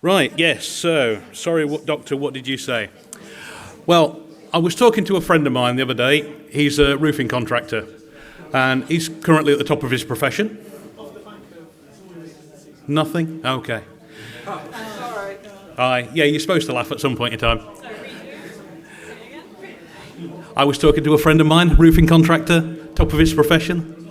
Right, yes, so, sorry, doctor, what did you say? Well, I was talking to a friend of mine the other day. He's a roofing contractor, and he's currently at the top of his profession. Nothing? Okay. Yeah, you're supposed to laugh at some point in time. I was talking to a friend of mine, roofing contractor, top of his profession.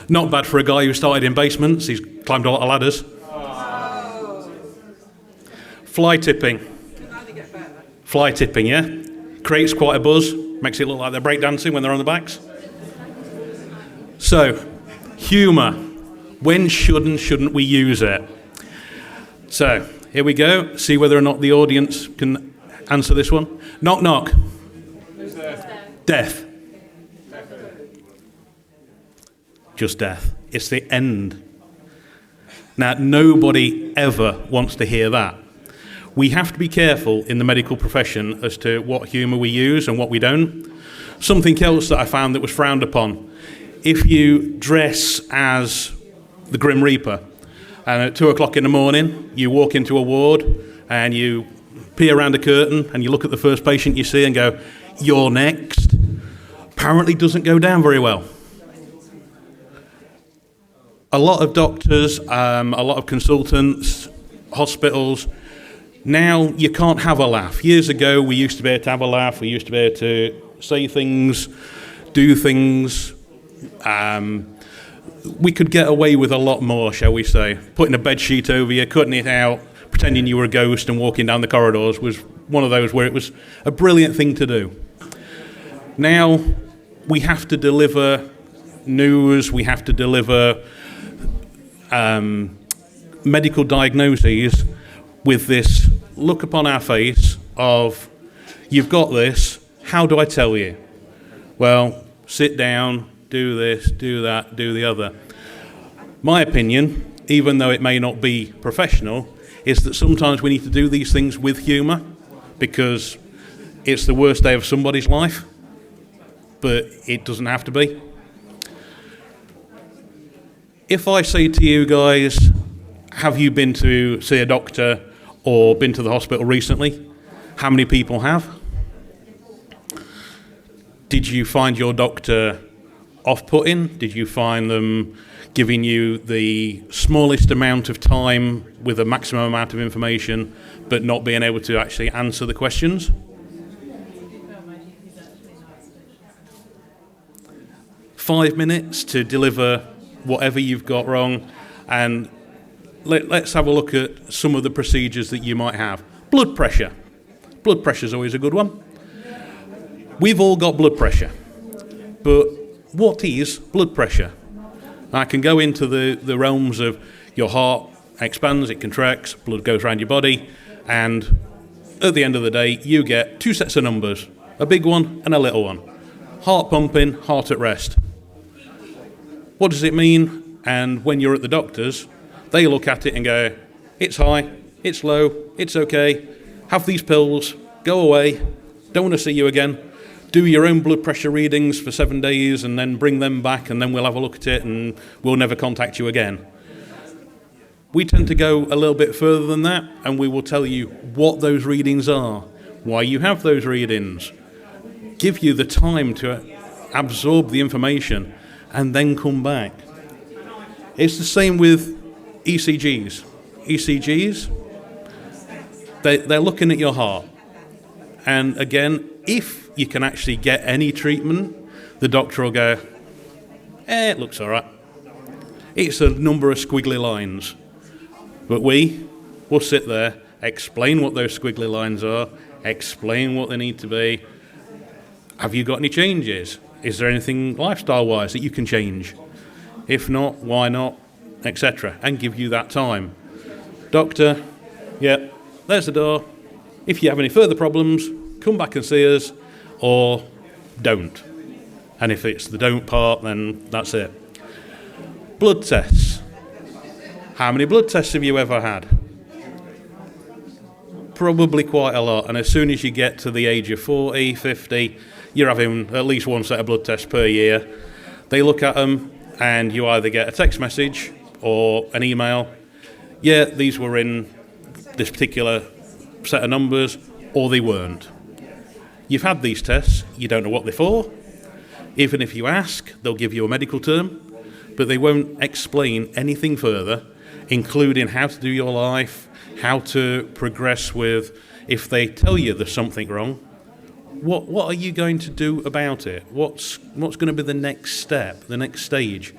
Not bad for a guy who started in basements. He's climbed a lot of ladders. Fly tipping. Fly tipping, yeah? Creates quite a buzz. Makes it look like they're breakdancing when they're on the backs. So, humour. When should and shouldn't we use it? So, here we go. See whether or not the audience can answer this one. Knock, knock. Who's there? Death. Just death. It's the end. Now, nobody ever wants to hear that. We have to be careful in the medical profession as to what humour we use and what we don't. Something else that I found that was frowned upon. If you dress as the Grim Reaper, and at 2 o'clock in the morning, you walk into a ward and you peer around a curtain and you look at the first patient you see and go, "You're next," apparently doesn't go down very well. A lot of doctors, a lot of consultants, hospitals, now you can't have a laugh. Years ago, we used to be able to have a laugh. We used to be able to say things, do things. We could get away with a lot more, shall we say. Putting a bed sheet over you, cutting it out, pretending you were a ghost and walking down the corridors was one of those where it was a brilliant thing to do. Now, we have to deliver news, we have to deliver medical diagnoses with this look upon our face of, "You've got this, how do I tell you?" Well, sit down, do this, do that, do the other. My opinion, even though it may not be professional, is that sometimes we need to do these things with humour, because it's the worst day of somebody's life, but it doesn't have to be. If I say to you guys, have you been to see a doctor or been to the hospital recently? How many people have? Did you find your doctor off-putting? Did you find them giving you the smallest amount of time with a maximum amount of information, but not being able to actually answer the questions? Five minutes to deliver whatever you've got wrong, and let's have a look at some of the procedures that you might have. Blood pressure. Blood pressure is always a good one. We've all got blood pressure, but what is blood pressure? I can go into the realms of your heart expands, it contracts, blood goes around your body, and at the end of the day, you get two sets of numbers, a big one and a little one. Heart pumping, heart at rest. What does it mean? And when you're at the doctor's, they look at it and go, "It's high, it's low, it's okay, have these pills, go away, don't want to see you again, do your own blood pressure readings for 7 days and then bring them back and then we'll have a look at it and we'll never contact you again." We tend to go a little bit further than that, and we will tell you what those readings are, why you have those readings, give you the time to absorb the information and then come back. It's the same with ECGs. ECGs, they're looking at your heart. And again, if you can actually get any treatment, the doctor will go, it looks all right. It's a number of squiggly lines. But we'll sit there, explain what those squiggly lines are, explain what they need to be. Have you got any changes? Is there anything lifestyle-wise that you can change? If not, why not? Etc. And give you that time. Doctor, yeah, there's the door. If you have any further problems, come back and see us, or don't. And if it's the don't part, then that's it. Blood tests. How many blood tests have you ever had? Probably quite a lot. And as soon as you get to the age of 40, 50, you're having at least one set of blood tests per year. They look at them, and you either get a text message or an email. yeah, these were in this particular set of numbers, or they weren't. You've had these tests, you don't know what they're for. Even if you ask, they'll give you a medical term, but they won't explain anything further, including how to do your life, how to progress with, if they tell you there's something wrong, what are you going to do about it? What's going to be the next step, the next stage?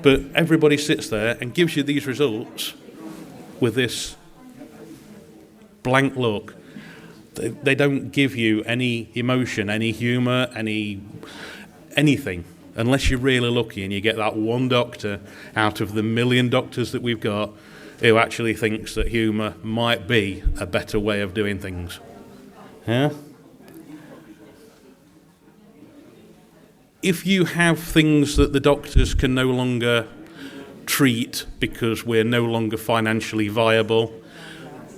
But everybody sits there and gives you these results with this blank look. They don't give you any emotion, any humour, anything, unless you're really lucky and you get that one doctor out of the million doctors that we've got who actually thinks that humour might be a better way of doing things. Yeah? If you have things that the doctors can no longer treat because we're no longer financially viable,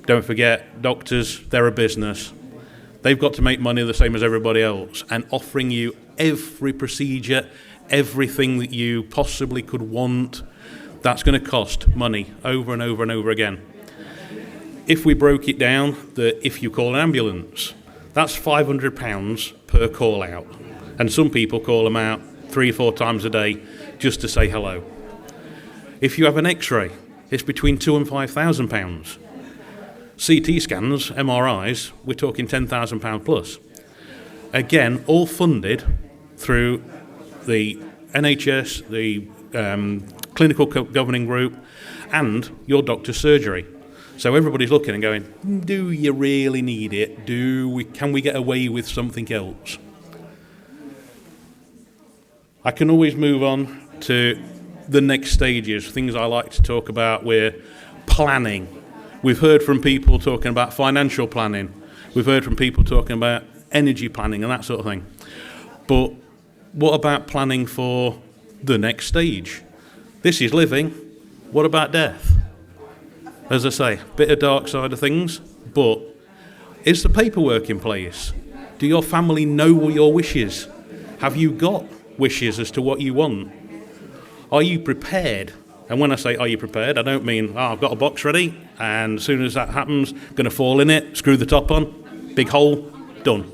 don't forget, doctors, they're a business. They've got to make money the same as everybody else, and offering you every procedure, everything that you possibly could want, that's going to cost money over and over and over again. If we broke it down, that if you call an ambulance, that's £500 per call out. And some people call them out 3 or 4 times a day just to say hello. If you have an X-ray, it's between £2,000 and £5,000. CT scans, MRIs, we're talking £10,000 plus. Again, all funded through the NHS, the clinical governing group, and your doctor's surgery. So everybody's looking and going, do you really need it? Can we get away with something else? I can always move on to the next stages, things I like to talk about. We're planning. We've heard from people talking about financial planning. We've heard from people talking about energy planning and that sort of thing. But what about planning for the next stage? This is living. What about death? As I say, bit of dark side of things, but is the paperwork in place? Do your family know your wishes? Have you got wishes as to what you want? Are you prepared? And when I say are you prepared, I don't mean, I've got a box ready, and as soon as that happens, going to fall in it, screw the top on, big hole, done.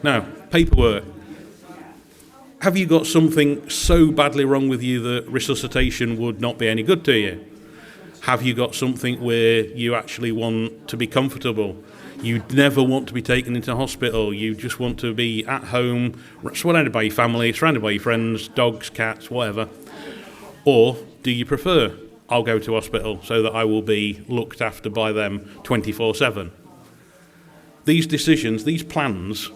No, paperwork. Have you got something so badly wrong with you that resuscitation would not be any good to you? Have you got something where you actually want to be comfortable? You never want to be taken into hospital. You just want to be at home, surrounded by your family, surrounded by your friends, dogs, cats, whatever. Or do you prefer, I'll go to hospital so that I will be looked after by them 24/7? These decisions, these plans,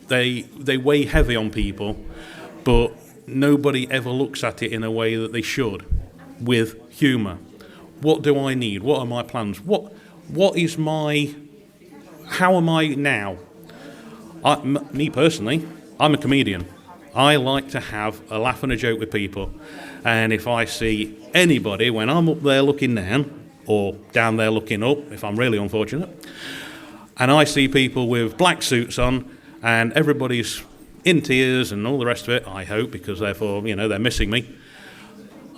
they weigh heavy on people, but nobody ever looks at it in a way that they should, with humour. What do I need? What are my plans? How am I now? Me personally, I'm a comedian. I like to have a laugh and a joke with people. And if I see anybody, when I'm up there looking down, or down there looking up, if I'm really unfortunate, and I see people with black suits on, and everybody's in tears and all the rest of it, I hope, because therefore, they're missing me,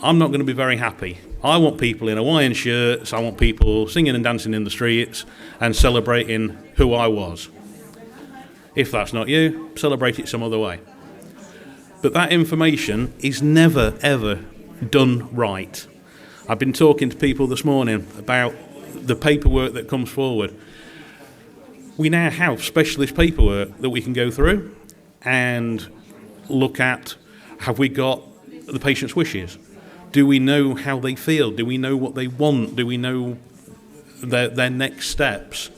I'm not going to be very happy. I want people in Hawaiian shirts, I want people singing and dancing in the streets and celebrating who I was. If that's not you, celebrate it some other way. But that information is never, ever done right. I've been talking to people this morning about the paperwork that comes forward. We now have specialist paperwork that we can go through and look at, have we got the patient's wishes? Do we know how they feel? Do we know what they want? Do we know their next steps?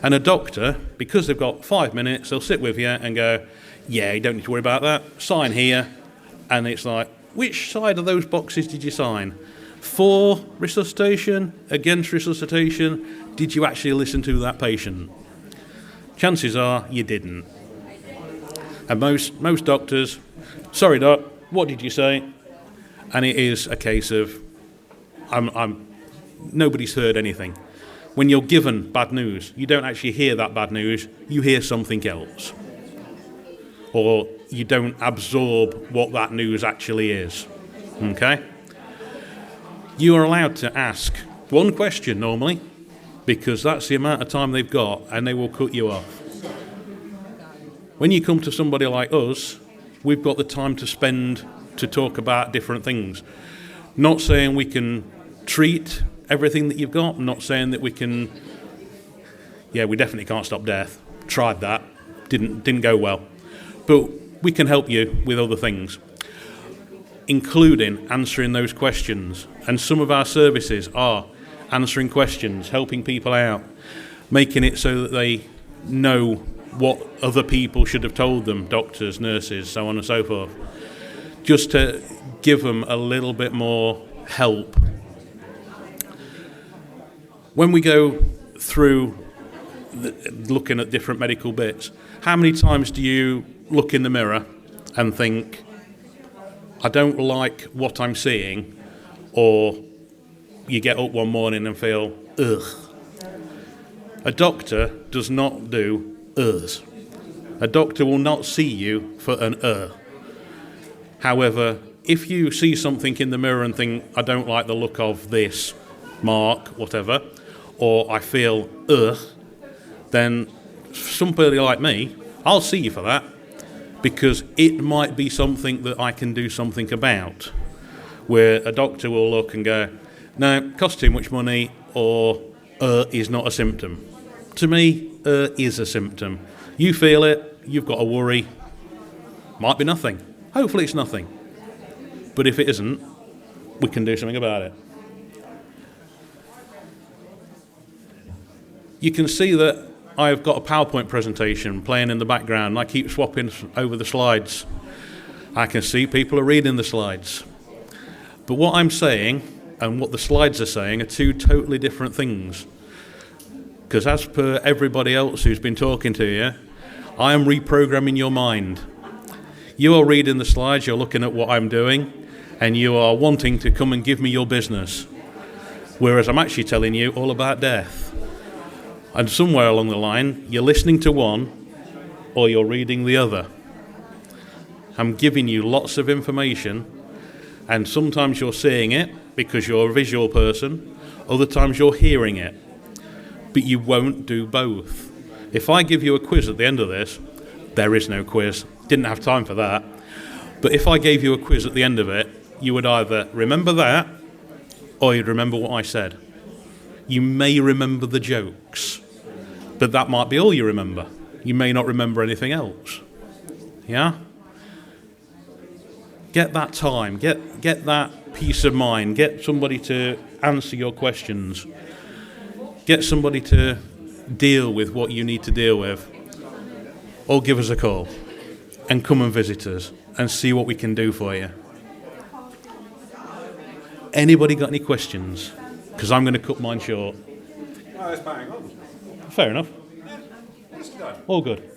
And a doctor, because they've got 5 minutes, they'll sit with you and go, yeah, you don't need to worry about that. Sign here. And it's like, which side of those boxes did you sign? For resuscitation? Against resuscitation? Did you actually listen to that patient? Chances are you didn't. And most doctors, sorry doc, what did you say? And it is a case of, nobody's heard anything. When you're given bad news, you don't actually hear that bad news, you hear something else. Or you don't absorb what that news actually is. Okay? You are allowed to ask one question normally, because that's the amount of time they've got, and they will cut you off. When you come to somebody like us, we've got the time to spend to talk about different things. Not saying we can treat everything that you've got, not saying that we can... Yeah, we definitely can't stop death. Tried that, didn't go well. But we can help you with other things, including answering those questions. And some of our services are answering questions, helping people out, making it so that they know what other people should have told them, doctors, nurses, so on and so forth, just to give them a little bit more help. When we go through looking at different medical bits, how many times do you look in the mirror and think, I don't like what I'm seeing, or you get up one morning and feel, ugh? A doctor does not do uhs. A doctor will not see you for an However, if you see something in the mirror and think, I don't like the look of this, mark, whatever, or I feel ugh, then somebody like me, I'll see you for that, because it might be something that I can do something about, where a doctor will look and go, no, costs too much money, or is not a symptom. To me, is a symptom. You feel it, you've got a worry, might be nothing. Hopefully it's nothing. But if it isn't, we can do something about it. You can see that I've got a PowerPoint presentation playing in the background, and I keep swapping over the slides. I can see people are reading the slides. But what I'm saying and what the slides are saying are two totally different things. Because as per everybody else who's been talking to you, I am reprogramming your mind. You are reading the slides, you're looking at what I'm doing, and you are wanting to come and give me your business. Whereas I'm actually telling you all about death. And somewhere along the line, you're listening to one, or you're reading the other. I'm giving you lots of information, and sometimes you're seeing it because you're a visual person, other times you're hearing it. But you won't do both. If I give you a quiz at the end of this, there is no quiz. Didn't have time for that. But if I gave you a quiz at the end of it, you would either remember that, or you'd remember what I said. You may remember the jokes, but that might be all you remember. You may not remember anything else. Yeah? Get that time, get that peace of mind, get somebody to answer your questions, get somebody to deal with what you need to deal with, or give us a call and come and visit us and see what we can do for you. Anybody got any questions? Because I'm going to cut mine short. No, that's bang on. Fair enough. Yeah, it's done. All good.